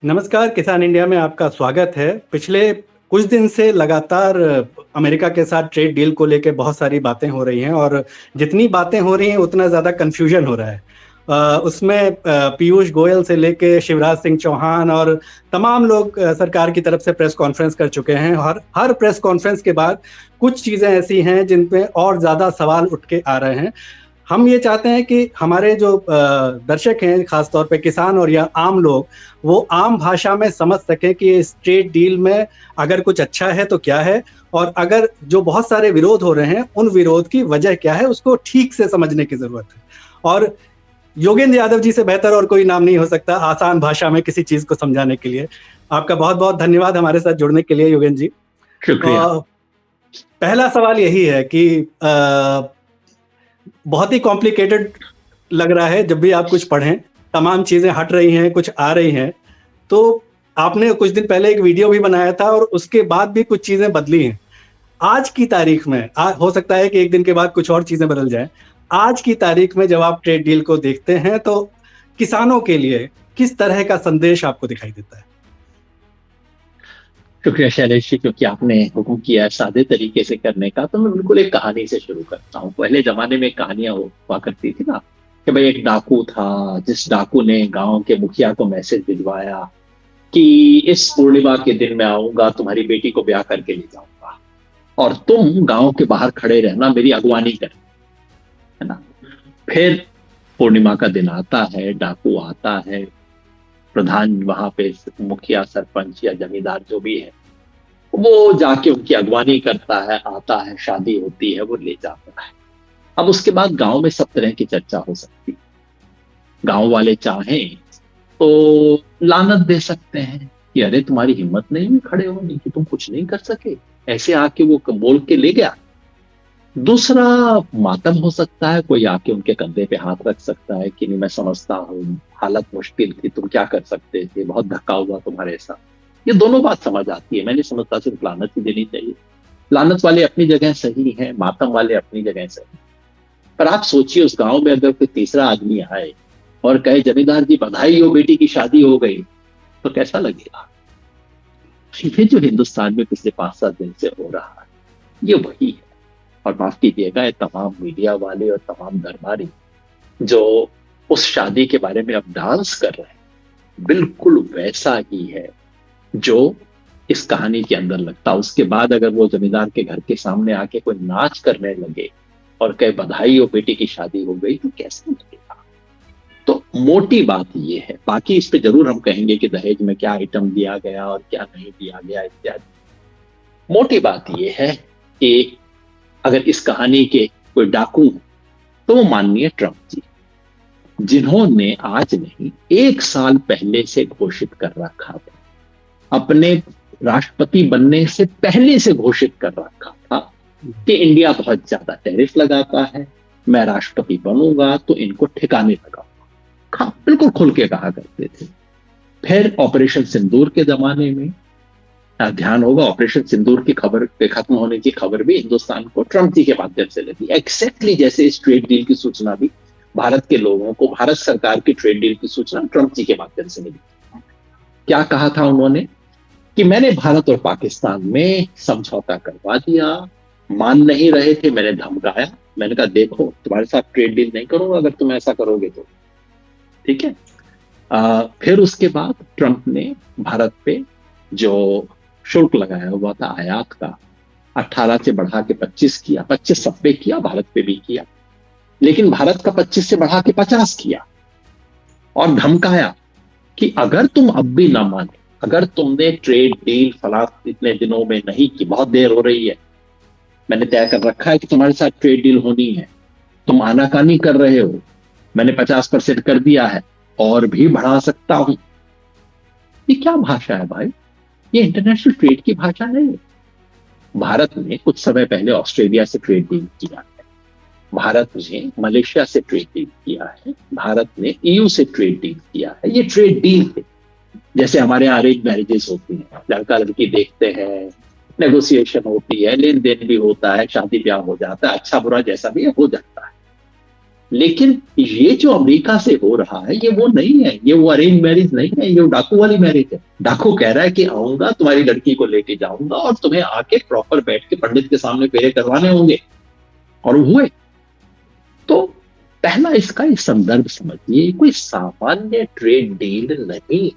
नमस्कार, किसान इंडिया में आपका स्वागत है। पिछले कुछ दिन से लगातार अमेरिका के साथ ट्रेड डील को लेके बहुत सारी बातें हो रही हैं और जितनी बातें हो रही हैं उतना ज़्यादा कन्फ्यूजन हो रहा है। उसमें पीयूष गोयल से लेके शिवराज सिंह चौहान और तमाम लोग सरकार की तरफ से प्रेस कॉन्फ्रेंस कर चुके हैं। हर प्रेस कॉन्फ्रेंस के बाद कुछ चीज़ें ऐसी हैं जिन पे और ज़्यादा सवाल उठ के आ रहे हैं। हम ये चाहते हैं कि हमारे जो दर्शक हैं, खास तौर पे किसान और या आम लोग, वो आम भाषा में समझ सकें कि इस ट्रेड डील में अगर कुछ अच्छा है तो क्या है, और अगर जो बहुत सारे विरोध हो रहे हैं उन विरोध की वजह क्या है, उसको ठीक से समझने की जरूरत है। और योगेंद्र यादव जी से बेहतर और कोई नाम नहीं हो सकता आसान भाषा में किसी चीज को समझाने के लिए। आपका बहुत बहुत धन्यवाद हमारे साथ जुड़ने के लिए योगेंद्र जी। शुक्रिया। पहला सवाल यही है कि बहुत ही कॉम्प्लिकेटेड लग रहा है जब भी आप कुछ पढ़ें, तमाम चीजें हट रही हैं, कुछ आ रही हैं। तो आपने कुछ दिन पहले एक वीडियो भी बनाया था और उसके बाद भी कुछ चीजें बदली हैं। आज की तारीख में हो सकता है कि एक दिन के बाद कुछ और चीजें बदल जाएं। आज की तारीख में जब आप ट्रेड डील को देखते हैं तो किसानों के लिए किस तरह का संदेश आपको दिखाई देता है? शुक्रिया शैलेश जी, क्योंकि आपने हुक्म किया है सादे तरीके से करने का, तो मैं बिल्कुल एक कहानी से शुरू करता हूँ। पहले जमाने में कहानियां हुआ करती थी ना, कि भाई एक डाकू था, जिस डाकू ने गांव के मुखिया को मैसेज भिजवाया कि इस पूर्णिमा के दिन मैं आऊंगा, तुम्हारी बेटी को ब्याह करके ले जाऊंगा और तुम गांव के बाहर खड़े रहना, मेरी अगवानी कर, है ना। फिर पूर्णिमा का दिन आता है, डाकू आता है, प्रधान वहां पे मुखिया सरपंच या जमींदार जो भी है वो जाके उनकी अगवानी करता है, आता है, शादी होती है, वो ले जाता है। अब उसके बाद गांव में सब तरह की चर्चा हो सकती है। गांव वाले चाहें तो लानत दे सकते हैं कि अरे तुम्हारी हिम्मत नहीं हुई खड़े होने की, तुम कुछ नहीं कर सके, ऐसे आके वो बोल के ले गया। दूसरा मातम हो सकता है, कोई आके उनके कंधे पे हाथ रख सकता है कि नहीं मैं समझता हूँ, हालत मुश्किल थी, तुम क्या कर सकते थे, बहुत धक्का हुआ तुम्हारे साथ। ये दोनों बात समझ आती है। मैं नहीं समझता सिर्फ लानत ही देनी चाहिए। लानत वाले अपनी जगह सही है, मातम वाले अपनी जगह सही। पर आप सोचिए, उस गांव में अगर कोई तीसरा आदमी आए और कहे जमींदार जी बधाई हो, बेटी की शादी हो गई, तो कैसा लगेगा? ये जो हिंदुस्तान में पिछले 5-7 दिन से हो रहा है, ये वही है। और माफ कीजिएगा, ये तमाम मीडिया वाले और तमाम दरबारी जो उस शादी के बारे में अब डांस कर रहे हैं, बिल्कुल वैसा ही है जो इस कहानी के अंदर लगता। उसके बाद अगर वो जमींदार के घर के सामने आके कोई नाच करने लगे और कहे बधाई हो, बेटी की शादी हो गई, तो कैसे लगेगा? तो मोटी बात ये है। बाकी इस पे जरूर हम कहेंगे कि दहेज में क्या आइटम दिया गया और क्या नहीं दिया गया इत्यादि। मोटी बात ये है कि अगर इस कहानी के कोई डाकू तो वो माननीय ट्रंप जी, जिन्होंने आज नहीं 1 साल पहले से घोषित कर रखा था, अपने राष्ट्रपति बनने से पहले से घोषित कर रखा था कि इंडिया बहुत ज्यादा टैरिफ लगाता है, मैं राष्ट्रपति बनूंगा तो इनको ठिकाने लगाऊंगा। बिल्कुल खुल के कहा करते थे। फिर ऑपरेशन सिंदूर के जमाने में, ध्यान होगा, ऑपरेशन सिंदूर की खबर के खत्म होने की खबर भी हिंदुस्तान को ट्रंप जी के माध्यम से लगी। एक्जैक्टली जैसे इस ट्रेड डील की सूचना भी भारत के लोगों को, भारत सरकार की ट्रेड डील की सूचना ट्रंप जी के माध्यम से मिली। क्या कहा था उन्होंने कि मैंने भारत और पाकिस्तान में समझौता करवा दिया, मान नहीं रहे थे, मैंने धमकाया, मैंने कहा देखो तुम्हारे साथ ट्रेड डील नहीं करूंगा अगर तुम ऐसा करोगे तो, ठीक है। फिर उसके बाद ट्रंप ने भारत पे जो शुल्क लगाया हुआ था आयात का, 18 से बढ़ा के 25 किया, 25 सब पे किया, भारत पे भी किया, लेकिन भारत का 25 से बढ़ा के 50 किया और धमकाया कि अगर तुम अब भी ना माने, अगर तुमने ट्रेड डील फला इतने दिनों में नहीं की, बहुत देर हो रही है, मैंने तय कर रखा है कि तुम्हारे साथ ट्रेड डील होनी है, तुम आनाकानी कर रहे हो, मैंने 50% कर दिया है और भी बढ़ा सकता हूं। ये क्या भाषा है भाई? ये इंटरनेशनल ट्रेड की भाषा नहीं है। भारत ने कुछ समय पहले ऑस्ट्रेलिया से ट्रेड डील किया है, भारत ने मलेशिया से ट्रेड डील किया है, भारत ने ईयू से ट्रेड डील किया है। ये ट्रेड डील है। जैसे हमारे यहाँ अरेंज मैरिजेस होती हैं, लड़का लड़की देखते हैं, नेगोशिएशन होती है, लेन देन भी होता है, शादी ब्याह हो जाता है, अच्छा बुरा जैसा भी है हो जाता है। लेकिन ये जो अमेरिका से हो रहा है ये वो नहीं है, ये वो अरेंज मैरिज नहीं है, ये वो डाकू वाली मैरिज है। डाकू कह रहा है कि आऊंगा, तुम्हारी लड़की को लेके जाऊंगा और तुम्हें आके प्रॉपर बैठ के पंडित के सामने फेरे करवाने होंगे, और वो हुए। तो पहला इसका एक संदर्भ समझिए, कोई सामान्य ट्रेड डील नहीं।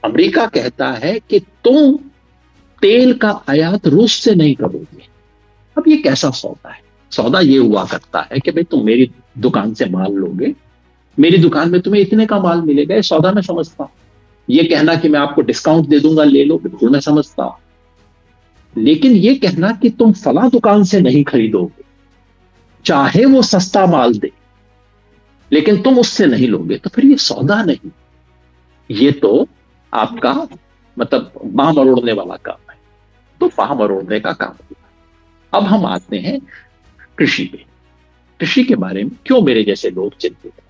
अमेरिका कहता है कि तुम तेल का आयात रूस से नहीं करोगे। अब ये कैसा सौदा है? सौदा ये हुआ करता है कि भाई तुम मेरी दुकान से माल लोगे, मेरी दुकान में तुम्हें इतने का माल मिलेगा, ये सौदा मैं समझता हूं। ये कहना कि मैं आपको डिस्काउंट दे दूंगा, ले लो, बिल्कुल मैं समझता हूं। लेकिन ये कहना कि तुम फला दुकान से नहीं खरीदोगे, चाहे वो सस्ता माल दे, लेकिन तुम उससे नहीं लोगे, तो फिर ये सौदा नहीं, ये तो आपका मतलब बाह मरोड़ने वाला काम है। तो बाह मरोड़ने का काम हुआ। अब हम आते हैं कृषि पे। कृषि के बारे में क्यों मेरे जैसे लोग चिंतित हैं?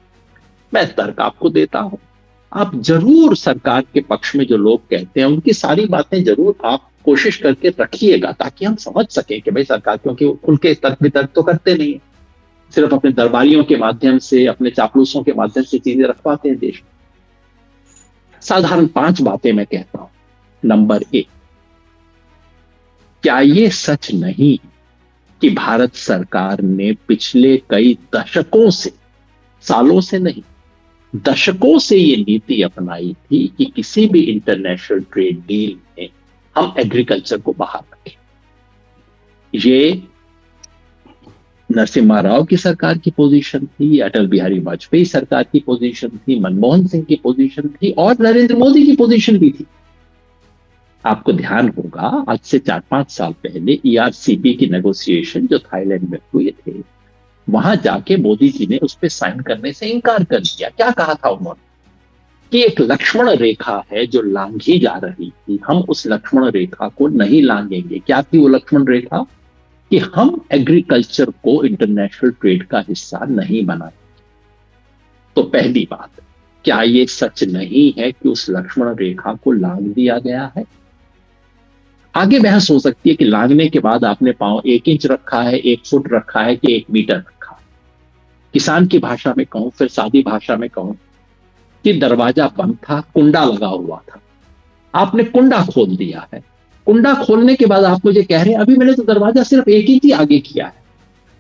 मैं तर्क आपको देता हूं। आप जरूर सरकार के पक्ष में जो लोग कहते हैं उनकी सारी बातें जरूर आप कोशिश करके रखिएगा, ताकि हम समझ सकें कि भाई सरकार, क्योंकि खुल के तर्क वितर्क तो करते नहीं है, सिर्फ अपने दरबारियों के माध्यम से, अपने चापलूसों के माध्यम से चीजें रखवाते हैं देश में। साधारण 5 बातें मैं कहता हूं। नंबर 1, क्या ये सच नहीं कि भारत सरकार ने पिछले कई दशकों से, सालों से नहीं, दशकों से ये नीति अपनाई थी कि किसी भी इंटरनेशनल ट्रेड डील में हम एग्रीकल्चर को बाहर रखें? ये नरसिम्हा राव की सरकार की पोजीशन थी, अटल बिहारी वाजपेयी सरकार की पोजीशन थी, मनमोहन सिंह की पोजीशन थी, और नरेंद्र मोदी की पोजीशन भी थी। आपको ध्यान होगा आज से 4-5 साल पहले ईआरसीपी की नेगोशिएशन जो थाईलैंड में हुए थे, वहां जाके मोदी जी ने उस पर साइन करने से इनकार कर दिया। क्या कहा था उन्होंने? कि एक लक्ष्मण रेखा है जो लांघी जा रही थी, हम उस लक्ष्मण रेखा को नहीं लांघेंगे। क्या थी वो लक्ष्मण रेखा? कि हम एग्रीकल्चर को इंटरनेशनल ट्रेड का हिस्सा नहीं बनाएंगे। तो पहली बात, क्या ये सच नहीं है कि उस लक्ष्मण रेखा को लांघ दिया गया है? आगे बहस हो सकती है कि लांघने के बाद आपने पांव 1 इंच रखा है, 1 फुट रखा है, कि 1 मीटर रखा है। किसान की भाषा में कहूं, फिर सादी भाषा में कहूं, कि दरवाजा बंद था, कुंडा लगा हुआ था, आपने कुंडा खोल दिया है। कुंडा खोलने के बाद आप मुझे कह रहे हैं अभी मैंने तो दरवाजा सिर्फ 1 इंच ही आगे किया है।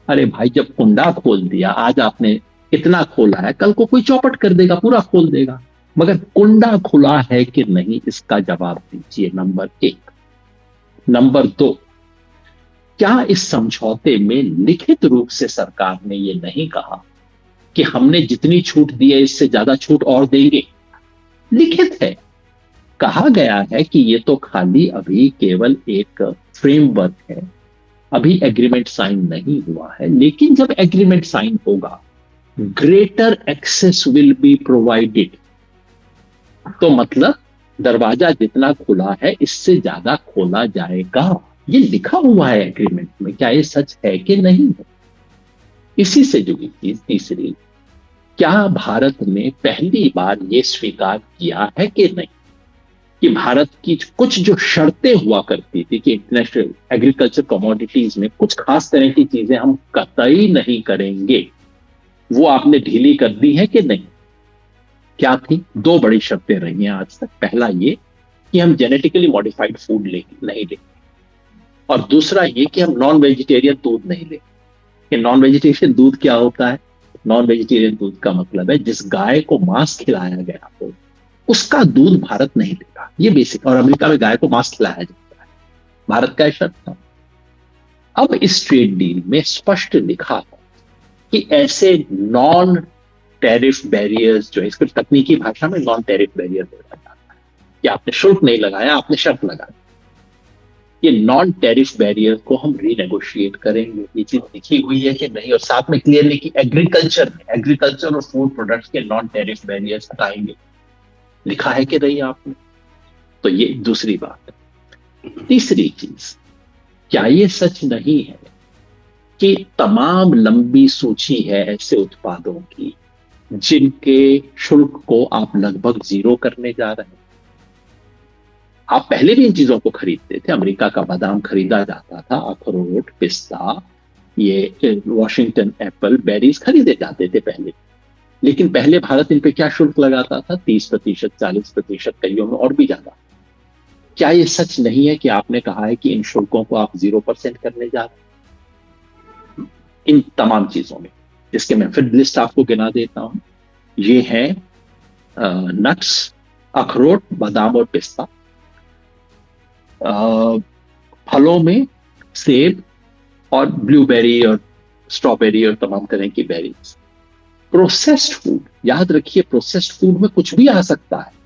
अरे भाई, जब कुंडा खोल दिया, आज आपने इतना खोला है, कल को कोई चौपट कर देगा, पूरा खोल देगा। मगर कुंडा खुला है कि नहीं, इसका जवाब दीजिए, नंबर 1। नंबर 2, क्या इस समझौते में लिखित रूप से सरकार ने ये नहीं कहा कि हमने जितनी छूट दी है इससे ज्यादा छूट और देंगे? लिखित है, कहा गया है कि ये तो खाली अभी केवल एक फ्रेमवर्क है, अभी एग्रीमेंट साइन नहीं हुआ है, लेकिन जब एग्रीमेंट साइन होगा, greater access will be provided. तो मतलब दरवाजा जितना खुला है इससे ज्यादा खोला जाएगा, ये लिखा हुआ है एग्रीमेंट में। क्या ये सच है कि नहीं है? इसी से जुड़ी चीज तीसरी, क्या भारत ने पहली बार ये स्वीकार किया है कि नहीं कि भारत की कुछ जो शर्तें हुआ करती थी कि इंटरनेशनल एग्रीकल्चर कमोडिटीज में कुछ खास तरह की चीजें हम कतई नहीं करेंगे, वो आपने ढीली कर दी है कि नहीं? क्या थी? 2 बड़ी शर्तें रही हैं आज तक। पहला ये कि हम जेनेटिकली मॉडिफाइड फूड नहीं लेंगे, और दूसरा ये कि हम नॉन वेजिटेरियन दूध नहीं लेंगे। कि नॉन वेजिटेरियन दूध क्या होता है? नॉन वेजिटेरियन दूध का मतलब है जिस गाय को मांस खिलाया गया हो उसका दूध भारत नहीं लेगा, ये बेसिक। और अमेरिका में गाय को मांस खिलाया जाता है, भारत का शर्त था। अब इस ट्रेड डील में स्पष्ट लिखा है कि ऐसे नॉन टैरिफ बैरियर्स, जो इसको तकनीकी भाषा में नॉन टैरिफ बैरियर बोला जाता है, कि आपने शुल्क नहीं लगाया, आपने शर्त लगाई, ये नॉन टैरिफ बैरियर को हम रीनेगोशिएट करेंगे। ये चीज लिखी हुई है कि नहीं? और साथ में क्लियरली कि एग्रीकल्चर और फूड प्रोडक्ट्स के नॉन टैरिफ बैरियर्स हटाएंगे, लिखा है कि नहीं आपने? तो ये दूसरी बात है। तीसरी चीज, क्या ये सच नहीं है कि तमाम लंबी सूची है ऐसे उत्पादों की जिनके शुल्क को आप लगभग 0 करने जा रहे हैं? आप पहले भी इन चीजों को खरीदते थे, अमेरिका का बादाम खरीदा जाता था, अखरोट, पिस्ता, ये वॉशिंगटन एप्पल बेरीज खरीदे जाते थे पहले, लेकिन पहले भारत इन पे क्या शुल्क लगाता था? 30%, 40%, कईयों में और भी ज्यादा। क्या ये सच नहीं है कि आपने कहा है कि इन शुल्कों को आप 0% करने जा रहे हैं इन तमाम चीजों में, जिसके मैं फिर लिस्ट आपको गिना देता हूं। ये है नट्स, अखरोट, बादाम और पिस्ता। फलों में सेब और ब्लूबेरी और स्ट्रॉबेरी और तमाम तरह की बेरीज। प्रोसेस्ड फूड, याद रखिए प्रोसेस्ड फूड में कुछ भी आ सकता है।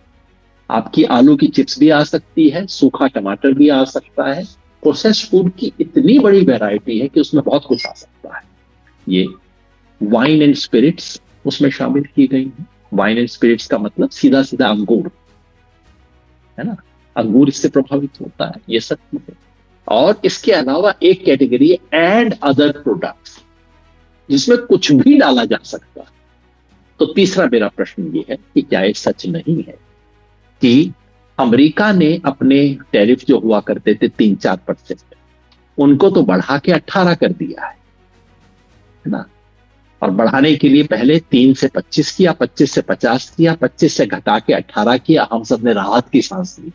आपकी आलू की चिप्स भी आ सकती है, सूखा टमाटर भी आ सकता है। प्रोसेस्ड फूड की इतनी बड़ी वैरायटी है कि उसमें बहुत कुछ आ सकता है। ये वाइन एंड स्पिरिट्स उसमें शामिल की गई है। वाइन एंड स्पिरिट्स का मतलब सीधा सीधा अंगूर, है ना, अंगूर इससे प्रभावित होता है, ये सब चीजें। और इसके अलावा एक कैटेगरी है एंड अदर प्रोडक्ट्स, जिसमें कुछ भी डाला जा सकता है। तो तीसरा मेरा प्रश्न ये है कि क्या ये सच नहीं है कि अमेरिका ने अपने टैरिफ जो हुआ करते थे 3-4%, उनको तो बढ़ा के 18 कर दिया है ना। और बढ़ाने के लिए पहले 3 से 25 किया, 25 से 50 किया, 25 से घटा के 18 किया। हम सब ने राहत की सांस ली,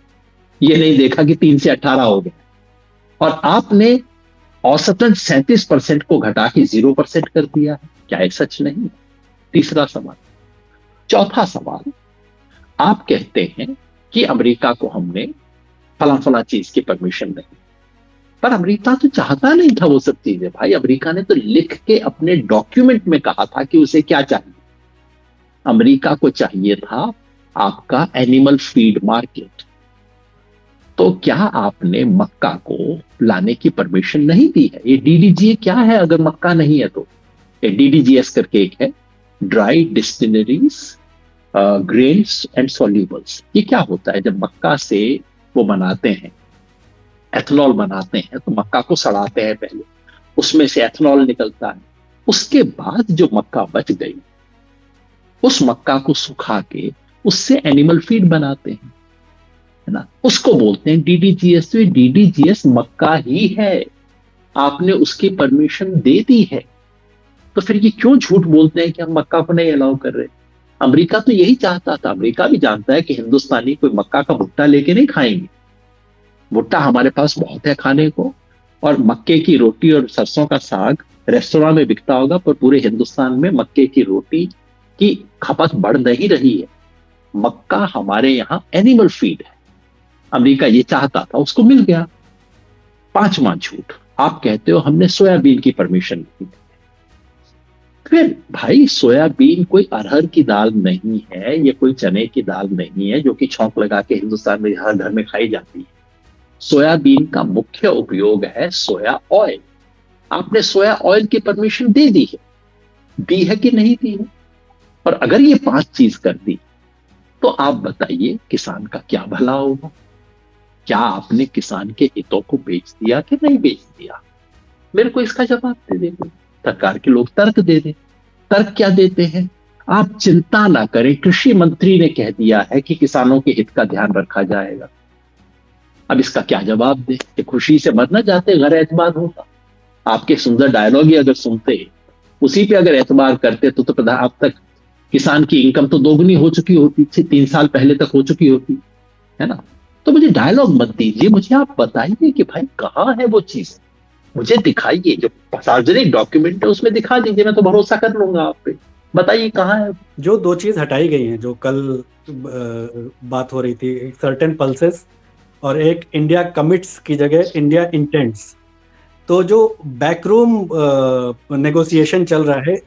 ये नहीं देखा कि 3 से 18 हो गया। और आपने औसतन 37% को घटा के 0% कर दिया है। क्या ये सच नहीं है? तीसरा सवाल। चौथा सवाल, आप कहते हैं कि अमेरिका को हमने फला फला चीज की परमिशन नहीं, पर अमेरिका तो चाहता नहीं था वो सब चीजें भाई। अमेरिका ने तो लिख के अपने डॉक्यूमेंट में कहा था कि उसे क्या चाहिए। अमेरिका को चाहिए था आपका एनिमल फीड मार्केट। तो क्या आपने मक्का को लाने की परमिशन नहीं दी है? ये डीडीजीए क्या है अगर मक्का नहीं है तो? ये डीडीजीएस करके एक है, ड्राई डिस्टिलरीज ग्रेन्स एंड सॉल्यूबल्स। ये क्या होता है? जब मक्का से वो बनाते हैं, एथनॉल बनाते हैं, तो मक्का को सड़ाते हैं पहले, उसमें से एथनॉल निकलता है। उसके बाद जो मक्का बच गई, उस मक्का को सुखा के उससे एनिमल फीड बनाते हैं, है ना, उसको बोलते हैं डीडीजीएस। तो ये डीडीजीएस मक्का ही है, आपने उसकी परमिशन दे दी है। तो फिर ये क्यों झूठ बोलते हैं कि हम मक्का को नहीं अलाउ कर रहे? अमेरिका तो यही चाहता था। अमेरिका भी जानता है कि हिंदुस्तानी कोई मक्का का भुट्टा लेके नहीं खाएंगे। भुट्टा हमारे पास बहुत है खाने को, और मक्के की रोटी और सरसों का साग रेस्तोरां में बिकता होगा, पर पूरे हिंदुस्तान में मक्के की रोटी की खपत बढ़ नहीं रही है। मक्का हमारे यहां एनिमल फीड है। अमेरिका ये चाहता था, उसको मिल गया। पांचवा झूठ, आप कहते हो हमने सोयाबीन की परमिशन नहीं दी। फिर भाई सोयाबीन कोई अरहर की दाल नहीं है, ये कोई चने की दाल नहीं है जो कि छौंक लगा के हिंदुस्तान में हर घर में खाई जाती है। सोयाबीन का मुख्य उपयोग है सोया ऑयल। आपने सोया ऑयल की परमिशन दे दी है कि नहीं दी है? और अगर ये 5 चीज कर दी, तो आप बताइए किसान का क्या भला होगा? क्या आपने किसान के हितों को बेच दिया कि नहीं बेच दिया? मेरे को इसका जवाब दे दे। सरकार के लोग तर्क दे दे। तर्क क्या देते हैं? आप चिंता ना करें, कृषि मंत्री ने कह दिया है कि किसानों के हित का ध्यान रखा जाएगा। अब इसका क्या जवाब दे कि खुशी से मर ना जाते, घर एतबार होता। आपके सुंदर डायलॉग ही अगर सुनते, उसी पे अगर एतबार करते, तो अब तक किसान की इनकम तो दोगुनी हो चुकी होती, 3 साल पहले तक हो चुकी होती, है ना। तो मुझे डायलॉग मत दीजिए, मुझे आप बताइए कि भाई कहाँ है वो चीज, मुझे दिखाइए। जो सार्वजनिक डॉक्यूमेंट है उसमें दिखा दीजिए, मैं तो भरोसा कर लूंगा आप पे। बताइए कहाँ है। जो 2 चीज हटाई गई हैं, जो कल बात हो रही थी, एक सर्टेन पल्सेस और एक इंडिया कमिट्स की जगह इंडिया इंटेंट्स। तो जो बैकरूम नेगोशिएशन चल रहा है,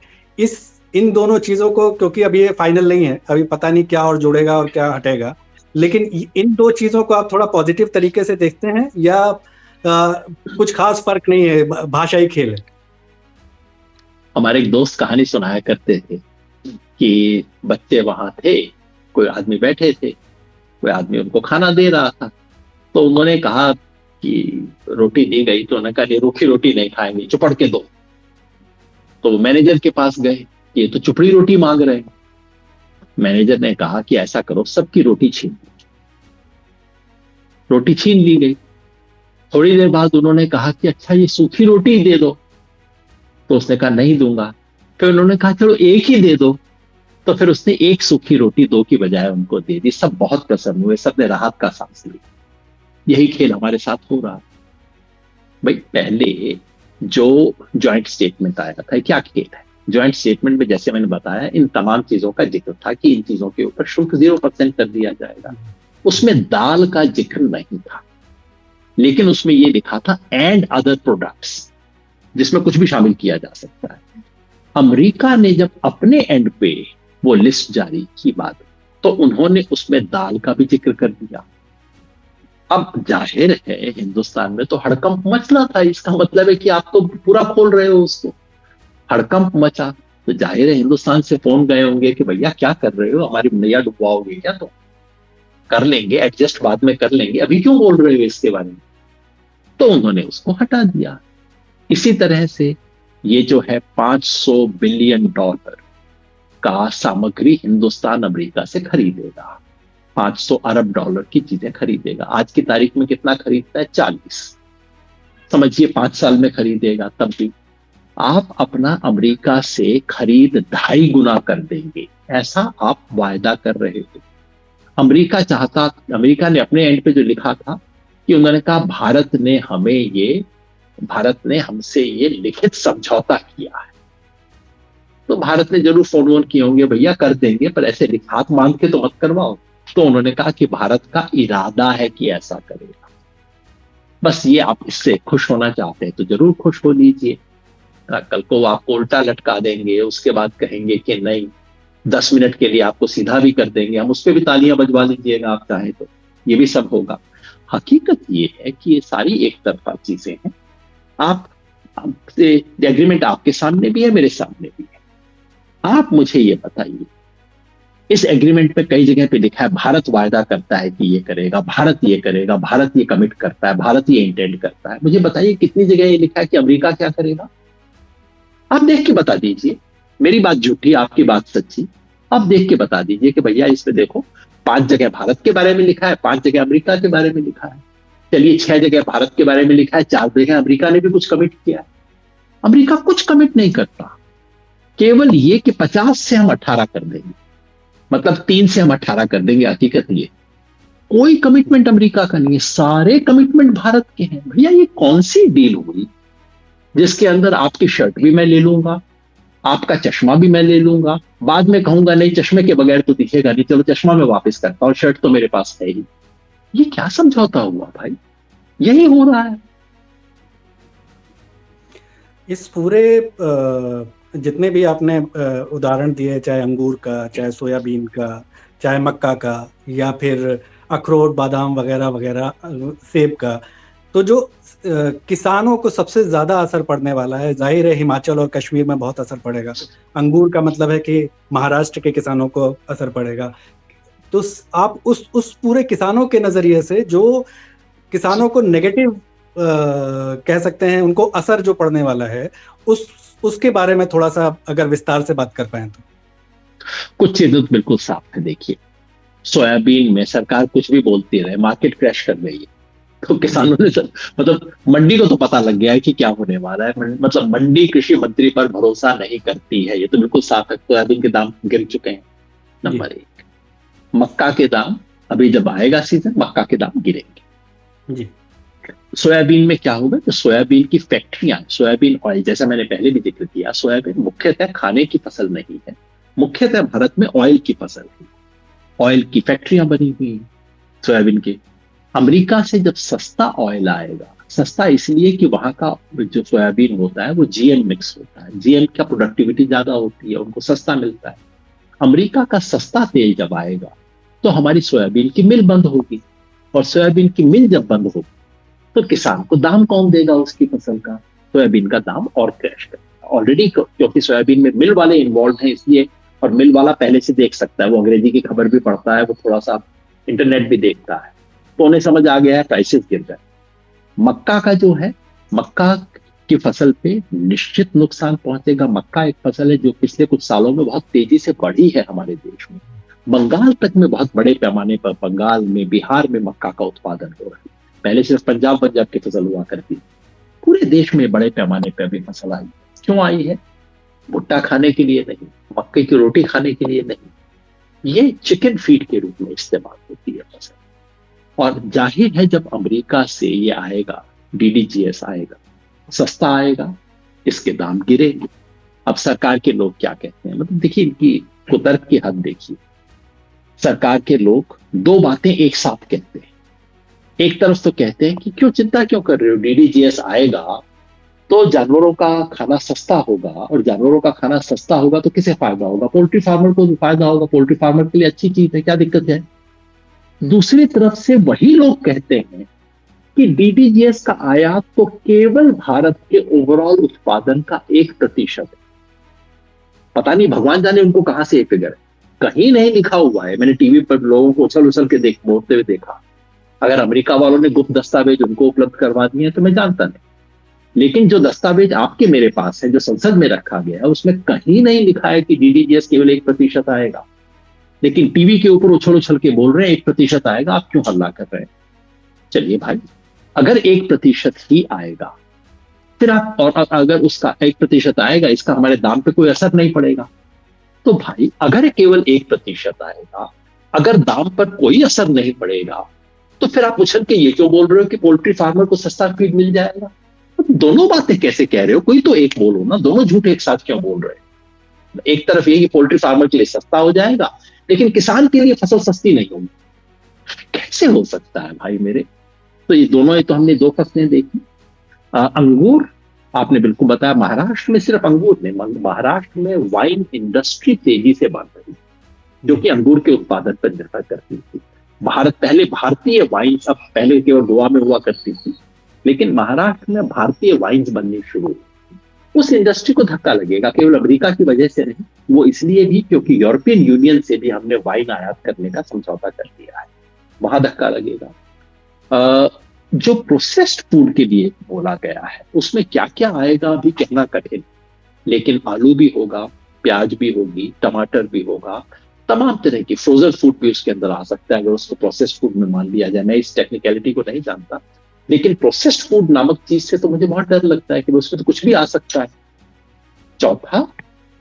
इन दोनों चीजों को, क्योंकि अभी ये फाइनल नहीं है, अभी पता नहीं क्या और जुड़ेगा और क्या हटेगा, लेकिन इन 2 चीजों को आप थोड़ा पॉजिटिव तरीके से देखते हैं या कुछ खास फर्क नहीं है, भाषाई खेल है? हमारे एक दोस्त कहानी सुनाया करते थे कि बच्चे वहां थे, कोई आदमी बैठे थे, कोई आदमी उनको खाना दे रहा था। तो उन्होंने कहा कि रोटी दी गई, तो उन्होंने कहा रूखी रोटी नहीं खाएंगे, चुपड़ के दो। तो मैनेजर के पास गए, ये तो चुपड़ी रोटी मांग रहे हैं। मैनेजर ने कहा कि ऐसा करो, सबकी रोटी छीन लो। रोटी छीन ली गई। थोड़ी देर बाद उन्होंने कहा कि अच्छा ये सूखी रोटी दे दो। तो उसने कहा नहीं दूंगा। फिर उन्होंने कहा चलो एक ही दे दो। तो फिर उसने एक सूखी रोटी दो की बजाय उनको दे दी। सब बहुत प्रसन्न हुए, सबने राहत का सांस लिया। यही खेल हमारे साथ हो रहा है भाई। पहले जो ज्वाइंट स्टेटमेंट आया था, क्या खेल है? ज्वाइंट स्टेटमेंट में जैसे मैंने बताया, इन तमाम चीजों का जिक्र था कि इन चीजों के ऊपर शुल्क 0% कर दिया जाएगा। उसमें दाल का जिक्र नहीं था, लेकिन उसमें यह लिखा था एंड अदर प्रोडक्ट्स, जिसमें कुछ भी शामिल किया जा सकता है। अमेरिका ने जब अपने एंड पे वो लिस्ट जारी की बात, तो उन्होंने उसमें दाल का भी जिक्र कर दिया। अब जाहिर है हिंदुस्तान में तो हड़कंप मचना था। इसका मतलब है कि आप तो पूरा खोल रहे हो उसको। हड़कंप मचा तो जाहिर है हिंदुस्तान से फोन गए होंगे कि भैया क्या कर रहे हो, हमारी नैया डुबवाओगे क्या? तो कर लेंगे एडजस्ट, बाद में कर लेंगे, अभी क्यों बोल रहे हो इसके बारे में? तो उन्होंने उसको हटा दिया। इसी तरह से ये जो है $500 बिलियन का सामग्री हिंदुस्तान अमेरिका से खरीदेगा। $500 अरब की चीजें खरीदेगा। आज की तारीख में कितना खरीदता है? 40। समझिए 5 साल में खरीदेगा। तब भी आप अपना अमेरिका से खरीद 2.5 गुना कर देंगे, ऐसा आप वायदा कर रहे थे। अमेरिका ने अपने एंड पे जो लिखा था कि उन्होंने कहा भारत ने हमसे ये लिखित समझौता किया है। तो भारत ने जरूर फोन किए होंगे, भैया कर देंगे, पर ऐसे हाथ मांग के तो मत करवाओ। तो उन्होंने कहा कि भारत का इरादा है कि ऐसा करेगा। बस ये आप इससे खुश होना चाहते हैं तो जरूर खुश हो लीजिए। कल को आपको उल्टा लटका देंगे, उसके बाद कहेंगे कि नहीं, 10 मिनट के लिए आपको सीधा भी कर देंगे, हम उस पर भी तालियां बजवा लीजिएगा आप चाहें तो। ये भी सब होगा। हकीकत ये है कि ये सारी एक तरफा चीजें हैं। एग्रीमेंट आपके सामने भी है, मेरे सामने भी है। आप मुझे ये बताइए, इस एग्रीमेंट पे कई जगह पे लिखा है भारत वायदा करता है कि ये करेगा, भारत ये करेगा, भारत ये कमिट करता है, भारत ये इंटेंड करता है। मुझे बताइए कितनी जगह ये लिखा है कि अमेरिका क्या करेगा? आप देख के बता दीजिए। मेरी बात झूठी, आपकी बात सच्ची। आप देख के बता दीजिए कि भैया इसमें देखो 5 जगह भारत के बारे में लिखा है, 5 जगह अमेरिका के बारे में लिखा है। चलिए 6 जगह भारत के बारे में लिखा है, 4 जगह अमेरिका ने भी कुछ कमिट किया है। अमेरिका कुछ कमिट नहीं करता, केवल ये कि 50 से हम 18 कर देंगे, मतलब 3 से हम 18 कर देंगे। हकीकत ये कोई कमिटमेंट अमेरिका का नहीं है, सारे कमिटमेंट भारत के हैं। भैया ये कौन सी डील हुई जिसके अंदर आपकी शर्ट भी मैं ले लूंगा, आपका चश्मा भी मैं ले लूंगा, बाद में कहूंगा नहीं चश्मे के बगैर तो दिखेगा नहीं, चलो चश्मा मैं वापस करता हूं, शर्ट तो मेरे पास है ही। ये क्या समझौता हुआ भाई? यही हो रहा है। इस पूरे जितने भी आपने उदाहरण दिए, चाहे अंगूर का, चाहे सोयाबीन का, चाहे मक्का का, या फिर अखरोट, बादाम वगैरह वगैरह, सेब का, तो जो किसानों को सबसे ज्यादा असर पड़ने वाला है, जाहिर है हिमाचल और कश्मीर में बहुत असर पड़ेगा। अंगूर का मतलब है कि महाराष्ट्र के किसानों को असर पड़ेगा। तो आप उस पूरे किसानों के नजरिए से जो किसानों को नेगेटिव कह सकते हैं, उनको असर जो पड़ने वाला है, उसके बारे में थोड़ा सा अगर विस्तार से बात कर पाए तो। कुछ चीजें तो बिल्कुल साफ है। देखिए सोयाबीन में सरकार कुछ भी बोलती रहे, मार्केट क्रैश कर रही है, तो किसानों ने मतलब मंडी को तो पता लग गया है कि क्या होने वाला है। मतलब मंडी कृषि मंत्री पर भरोसा नहीं करती है, ये तो बिल्कुल साफ है। सोयाबीन के दाम गिर चुके हैं, नंबर 1। मक्का के दाम, अभी जब आएगा सीजन, मक्का के दाम गिरेंगे जी। सोयाबीन में क्या होगा? तो सोयाबीन की फैक्ट्रियां, सोयाबीन ऑयल, जैसा मैंने पहले भी जिक्र किया, सोयाबीन मुख्यतः खाने की फसल नहीं है, मुख्यतः भारत में ऑयल की फसल है। ऑयल की फैक्ट्रियां बनी हुई सोयाबीन की। अमेरिका से जब सस्ता ऑयल आएगा, सस्ता इसलिए कि वहां का जो सोयाबीन होता है वो जीएम मिक्स होता है, जीएम का प्रोडक्टिविटी ज्यादा होती है, उनको सस्ता मिलता है। अमेरिका का सस्ता तेल जब आएगा तो हमारी सोयाबीन की मिल बंद होगी, और सोयाबीन की मिल जब बंद होगी तो किसान को दाम कौन देगा उसकी फसल का? सोयाबीन का दाम और क्रैश करेगा। ऑलरेडी क्योंकि सोयाबीन में मिल वाले इन्वॉल्व हैं इसलिए, और मिल वाला पहले से देख सकता है, वो अंग्रेजी की खबर भी पढ़ता है, वो थोड़ा सा इंटरनेट भी देखता है, तो उन्हें समझ आ गया है प्राइसेस गिर गए। मक्का का जो है, मक्का की फसल पे निश्चित नुकसान पहुंचेगा। मक्का एक फसल है जो पिछले कुछ सालों में बहुत तेजी से बढ़ी है हमारे देश में। बंगाल तक में बहुत बड़े पैमाने पर, बंगाल में, बिहार में मक्का का उत्पादन हो रहा है। पहले सिर्फ पंजाब की फसल हुआ करती, पूरे देश में बड़े पैमाने पर भी फसल आई। क्यों आई है? भुट्टा खाने के लिए नहीं, मक्के की रोटी खाने के लिए नहीं, ये चिकन फीड के रूप में इस्तेमाल होती है फसल। और जाहिर है जब अमेरिका से ये आएगा, डीडीजीएस आएगा, सस्ता आएगा, इसके दाम गिरेंगे। अब सरकार के लोग क्या कहते हैं, मतलब देखिए इनकी कुतर्क की हद देखिए। सरकार के लोग दो बातें एक साथ कहते हैं। एक तरफ तो कहते हैं कि क्यों चिंता क्यों कर रहे हो, डीडीजीएस आएगा तो जानवरों का खाना सस्ता होगा, और जानवरों का खाना सस्ता होगा तो किसे फायदा होगा? पोल्ट्री फार्मर को फायदा होगा, पोल्ट्री फार्मर के लिए अच्छी चीज है, क्या दिक्कत है? दूसरी तरफ से वही लोग कहते हैं कि डीडीजीएस का आयात तो केवल भारत के ओवरऑल उत्पादन का 1% है। पता नहीं भगवान जाने उनको कहां से ये फिगर है, कहीं नहीं लिखा हुआ है। मैंने टीवी पर लोगों को उछल उछल के बोलते हुए देखा। अगर अमेरिका वालों ने गुप्त दस्तावेज उनको उपलब्ध करवा दिए तो मैं जानता नहीं, लेकिन जो दस्तावेज आपके मेरे पास है, जो संसद में रखा गया है, उसमें कहीं नहीं लिखा है कि डीडीजीएस केवल 1% आएगा। लेकिन टीवी के ऊपर उछल उछल के बोल रहे हैं 1% आएगा, आप क्यों हल्ला कर रहे हैं? चलिए भाई, अगर 1% ही आएगा, फिर आप, और अगर उसका 1% आएगा, इसका हमारे दाम पे कोई असर नहीं पड़ेगा, तो भाई अगर केवल 1% आएगा, अगर दाम पर कोई असर नहीं पड़ेगा, तो फिर आप उछल के ये क्यों बोल रहे हो कि पोल्ट्री फार्मर को सस्ता फीड मिल जाएगा? दोनों बातें कैसे कह रहे हो? कोई तो एक बोलो ना, दोनों झूठ एक साथ क्यों बोल रहे हो? एक तरफ ये कि पोल्ट्री फार्मर के लिए सस्ता हो जाएगा, लेकिन किसान के लिए फसल सस्ती नहीं होगी। कैसे हो सकता है भाई मेरे? तो ये दोनों, ये तो हमने दो फसलें देखी। अंगूर, आपने बिल्कुल बताया, महाराष्ट्र में सिर्फ अंगूर नहीं, महाराष्ट्र में वाइन इंडस्ट्री तेजी से बढ़ रही, जो कि अंगूर के उत्पादन पर निर्भर करती थी। भारत पहले भारतीय वाइन, अब पहले केवल गोवा में हुआ करती थी, लेकिन महाराष्ट्र में भारतीय वाइन्स बननी शुरू हुई। उस इंडस्ट्री को धक्का लगेगा, केवल अमेरिका की वजह से नहीं, वो इसलिए भी क्योंकि यूरोपियन यूनियन से भी हमने वाइन आयात करने का समझौता कर लिया है, वहां धक्का लगेगा। जो प्रोसेस्ड फूड के लिए बोला गया है, उसमें क्या क्या आएगा अभी कहना कठिन, लेकिन आलू भी होगा, प्याज भी होगी, टमाटर भी होगा, तमाम तरह की फ्रोजन फूड भी उसके अंदर आ सकता है, अगर उसको प्रोसेस्ड फूड में मान लिया जाए। मैं इस टेक्निकलिटी को नहीं जानता, लेकिन प्रोसेस्ड फूड नामक चीज से तो मुझे बहुत डर लगता है कि उसमें तो कुछ भी आ सकता है। चौथा,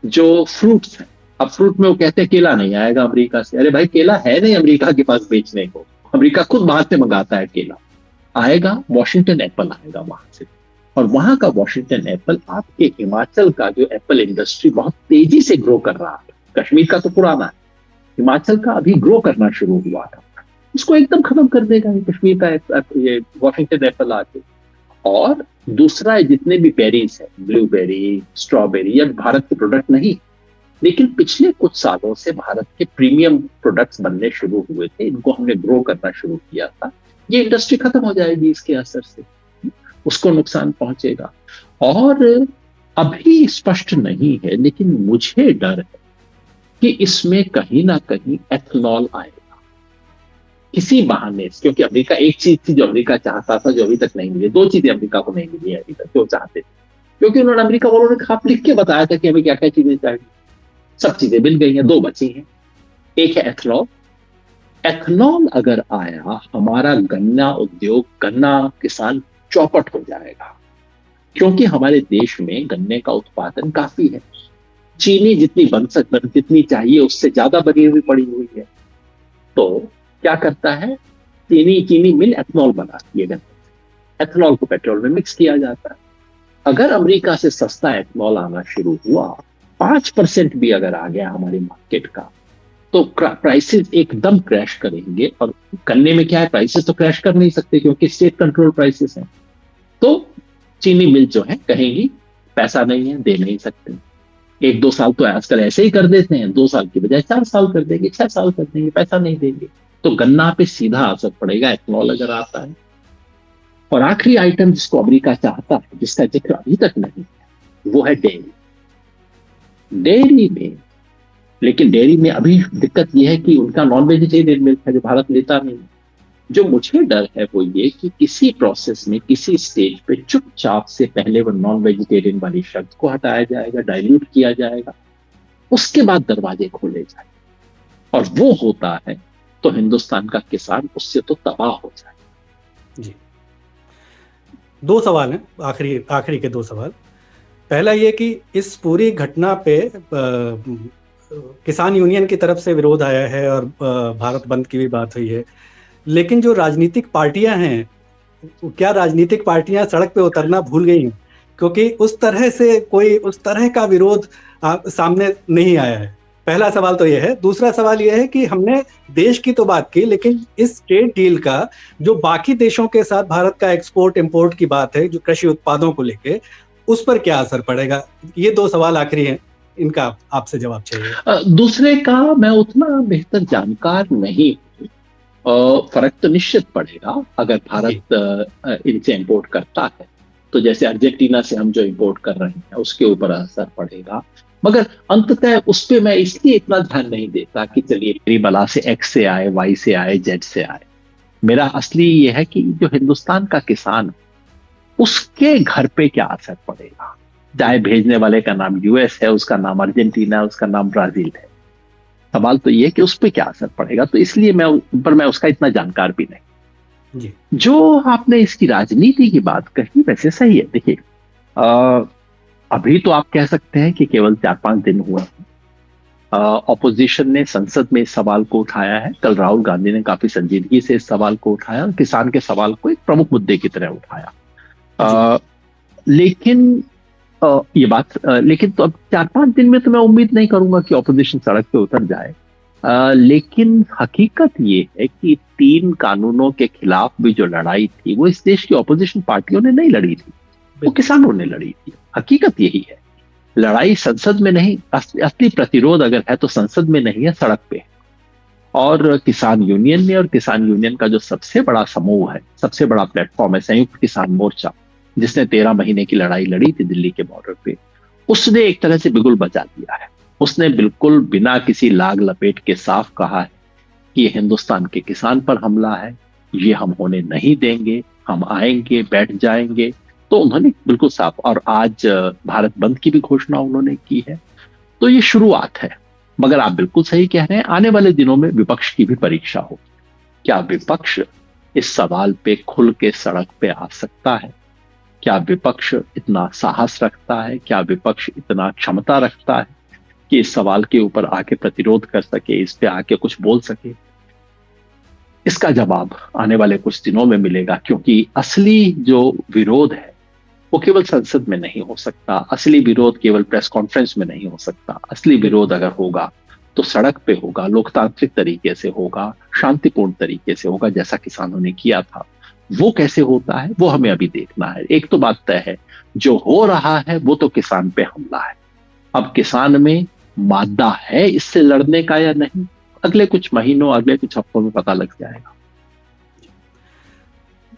जो फ्रूट्स है, अब फ्रूट में वो कहते हैं केला नहीं आएगा अमेरिका से। अरे भाई, केला है नहीं अमेरिका के पास बेचने को, अमेरिका खुद बाहर से मंगाता है केला। आएगा वॉशिंगटन एप्पल आएगा वहां से, और वहां का वॉशिंगटन एप्पल आपके हिमाचल का जो एप्पल इंडस्ट्री बहुत तेजी से ग्रो कर रहा है, कश्मीर का तो पुराना है, हिमाचल का अभी ग्रो करना शुरू हुआ था, उसको एकदम खत्म कर देगा ये कश्मीर का ये वॉशिंगटन एप्पल आके। और दूसरा है, जितने भी बेरीज है, ब्लूबेरी, स्ट्रॉबेरी, ये भारत के प्रोडक्ट नहीं, लेकिन पिछले कुछ सालों से भारत के प्रीमियम प्रोडक्ट्स बनने शुरू हुए थे, इनको हमने ग्रो करना शुरू किया था। ये इंडस्ट्री खत्म हो जाएगी इसके असर से, उसको नुकसान पहुंचेगा। और अभी स्पष्ट नहीं है, लेकिन मुझे डर है कि इसमें कहीं ना कहीं एथेनॉल आएगा किसी बहाने से, क्योंकि अमेरिका, एक चीज थी जो अमेरिका चाहता था, जो अभी तक नहीं मिली। दो चीजें अमेरिका को नहीं मिली है अभी तक जो चाहते थे, क्योंकि उन्होंने, अमेरिका वालों ने खाप लिख के बताया था कि हमें क्या क्या चीजें चाहिए, सब चीजें मिल गई हैं, दो बची हैं। एक है एथेनॉल। एथेनॉल अगर आया, हमारा गन्ना उद्योग, गन्ना किसान चौपट हो जाएगा, क्योंकि हमारे देश में गन्ने का उत्पादन काफी है। चीनी जितनी जितनी चाहिए उससे ज्यादा बनी हुई पड़ी हुई है। तो क्या करता है, चीनी मिल एथेनॉल बनाती है गन्ने से, एथेनॉल को पेट्रोल में मिक्स किया जाता है। अगर अमेरिका से सस्ता एथेनॉल आना शुरू हुआ, 5% भी अगर आ गया हमारी मार्केट का, तो प्राइसेस एकदम क्रैश करेंगे। और गन्ने में क्या है, प्राइसेस तो क्रैश कर नहीं सकते क्योंकि स्टेट कंट्रोल प्राइसेस हैं। तो चीनी मिल जो है कहेंगी पैसा नहीं है, दे नहीं सकते। 1-2 साल तो आजकल ऐसे ही कर देते हैं, 2 साल की बजाय 4 साल कर देंगे, 6 साल कर देंगे, पैसा नहीं देंगे। तो गन्ना पे सीधा असर पड़ेगा एथेनॉल अगर आता है। और आखिरी आइटम जिसको अमेरिका चाहता है, जिसका जिक्र अभी तक नहीं है, वो है डेयरी। डेयरी में, लेकिन डेयरी में अभी दिक्कत यह है कि उनका नॉन वेजिटेरियन मिल्क है जो भारत लेता नहीं। जो मुझे डर है वो ये कि किसी प्रोसेस में, किसी स्टेज पे चुपचाप से पहले वो नॉन वेजिटेरियन वाली शब्द को हटाया जाएगा, डाइल्यूट किया जाएगा, उसके बाद दरवाजे खोले जाए, और वो होता है तो हिंदुस्तान का किसान उससे तो तबाह हो जाए। जी, 2 सवाल हैं, आखिरी के 2 सवाल। पहला ये कि इस पूरी घटना पे किसान यूनियन की तरफ से विरोध आया है और भारत बंद की भी बात हुई है, लेकिन जो राजनीतिक पार्टियां हैं, क्या राजनीतिक पार्टियां सड़क पे उतरना भूल गई हैं? क्योंकि उस तरह से कोई उस तरह का विरोध सामने नहीं आया है। पहला सवाल तो यह है। दूसरा सवाल यह है कि हमने देश की तो बात की, लेकिन इस ट्रेड डील का जो बाकी देशों के साथ भारत का एक्सपोर्ट इंपोर्ट की बात है, जो कृषि उत्पादों को लेके, उस पर क्या असर पड़ेगा? ये दो सवाल आखिरी हैं, इनका आपसे जवाब चाहिए। दूसरे का मैं उतना बेहतर जानकार नहीं हूं। फर्क तो निश्चित पड़ेगा अगर भारत इनसे इंपोर्ट करता है, तो जैसे अर्जेंटीना से हम जो इंपोर्ट कर रहे हैं उसके ऊपर असर पड़ेगा। मगर अंततः उस पर मैं इसलिए इतना ध्यान नहीं देता कि चलिए मेरी बला से एक्स से आए, वाई से आए, जेड से आए। मेरा असली ये है कि जो हिंदुस्तान का किसान, उसके घर पे क्या असर पड़ेगा। चाहे भेजने वाले का नाम यूएस है, उसका नाम अर्जेंटीना है, उसका नाम ब्राजील है, सवाल तो ये कि उस पर क्या असर पड़ेगा। तो इसलिए मैं उसका इतना जानकार भी नहीं। जी। जो आपने इसकी राजनीति की बात कही वैसे सही है। देखिए, अभी तो आप कह सकते हैं कि केवल 4-5 दिन हुआ। ऑपोजिशन ने संसद में इस सवाल को उठाया है। कल राहुल गांधी ने काफी संजीदगी से इस सवाल को उठाया और किसान के सवाल को एक प्रमुख मुद्दे की तरह उठाया। लेकिन लेकिन तो अब 4-5 दिन में तो मैं उम्मीद नहीं करूंगा कि ऑपोजिशन सड़क पे उतर जाए। लेकिन हकीकत ये है कि 3 कानूनों के खिलाफ भी जो लड़ाई थी, वो इस देश की ऑपोजिशन पार्टियों ने नहीं लड़ी थी, वो किसानों ने लड़ी थी। हकीकत यही है। लड़ाई संसद में नहीं, असली प्रतिरोध अगर है तो संसद में नहीं है, सड़क पे। और किसान यूनियन ने, और किसान यूनियन का जो सबसे बड़ा समूह है, सबसे बड़ा प्लेटफॉर्म है संयुक्त किसान मोर्चा, जिसने 13 महीने की लड़ाई लड़ी थी दिल्ली के बॉर्डर पे, उसने एक तरह से बिगुल बजा दिया है। उसने बिल्कुल बिना किसी लाग लपेट के साफ कहा है कि ये हिंदुस्तान के किसान पर हमला है, ये हम होने नहीं देंगे, हम आएंगे, बैठ जाएंगे। तो उन्होंने बिल्कुल साफ, और आज भारत बंद की भी घोषणा उन्होंने की है। तो ये शुरुआत है। मगर आप बिल्कुल सही कह रहे हैं, आने वाले दिनों में विपक्ष की भी परीक्षा हो। क्या विपक्ष इस सवाल पे खुल के सड़क पे आ सकता है? क्या विपक्ष इतना साहस रखता है? क्या विपक्ष इतना क्षमता रखता है कि इस सवाल के ऊपर आके प्रतिरोध कर सके, इस पे आके कुछ बोल सके? इसका जवाब आने वाले कुछ दिनों में मिलेगा, क्योंकि असली जो विरोध है वो केवल संसद में नहीं हो सकता। असली विरोध केवल प्रेस कॉन्फ्रेंस में नहीं हो सकता। असली विरोध अगर होगा तो सड़क पे होगा, लोकतांत्रिक तरीके से होगा, शांतिपूर्ण तरीके से होगा, जैसा किसानों ने किया था। वो कैसे होता है वो हमें अभी देखना है। एक तो बात तय है, जो हो रहा है वो तो किसान पे हमला है। अब किसान में मादा है इससे लड़ने का या नहीं, अगले कुछ महीनों, अगले कुछ हफ्तों में पता लग जाएगा।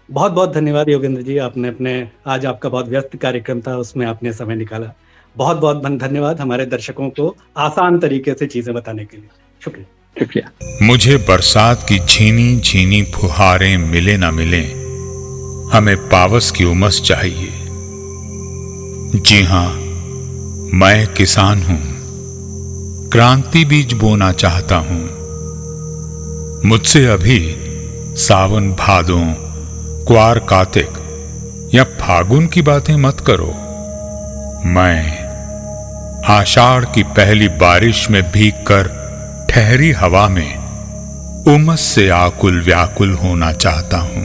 बहुत बहुत धन्यवाद योगेंद्र जी, आपने आज आपका बहुत व्यस्त कार्यक्रम था, उसमें आपने समय निकाला। बहुत बहुत धन्यवाद हमारे दर्शकों को आसान तरीके से चीजें बताने के लिए। शुक्रिया। शुक्रिया। मुझे बरसात की झीनी झीनी फुहारें मिले ना मिले, हमें पावस की उमस चाहिए। जी हां, मैं किसान हूं, क्रांति बीज बोना चाहता हूं। मुझसे अभी सावन भादों, क्वार कार्तिक या फागुन की बातें मत करो। मैं आषाढ़ की पहली बारिश में भीगकर ठहरी हवा में उमस से आकुल व्याकुल होना चाहता हूं।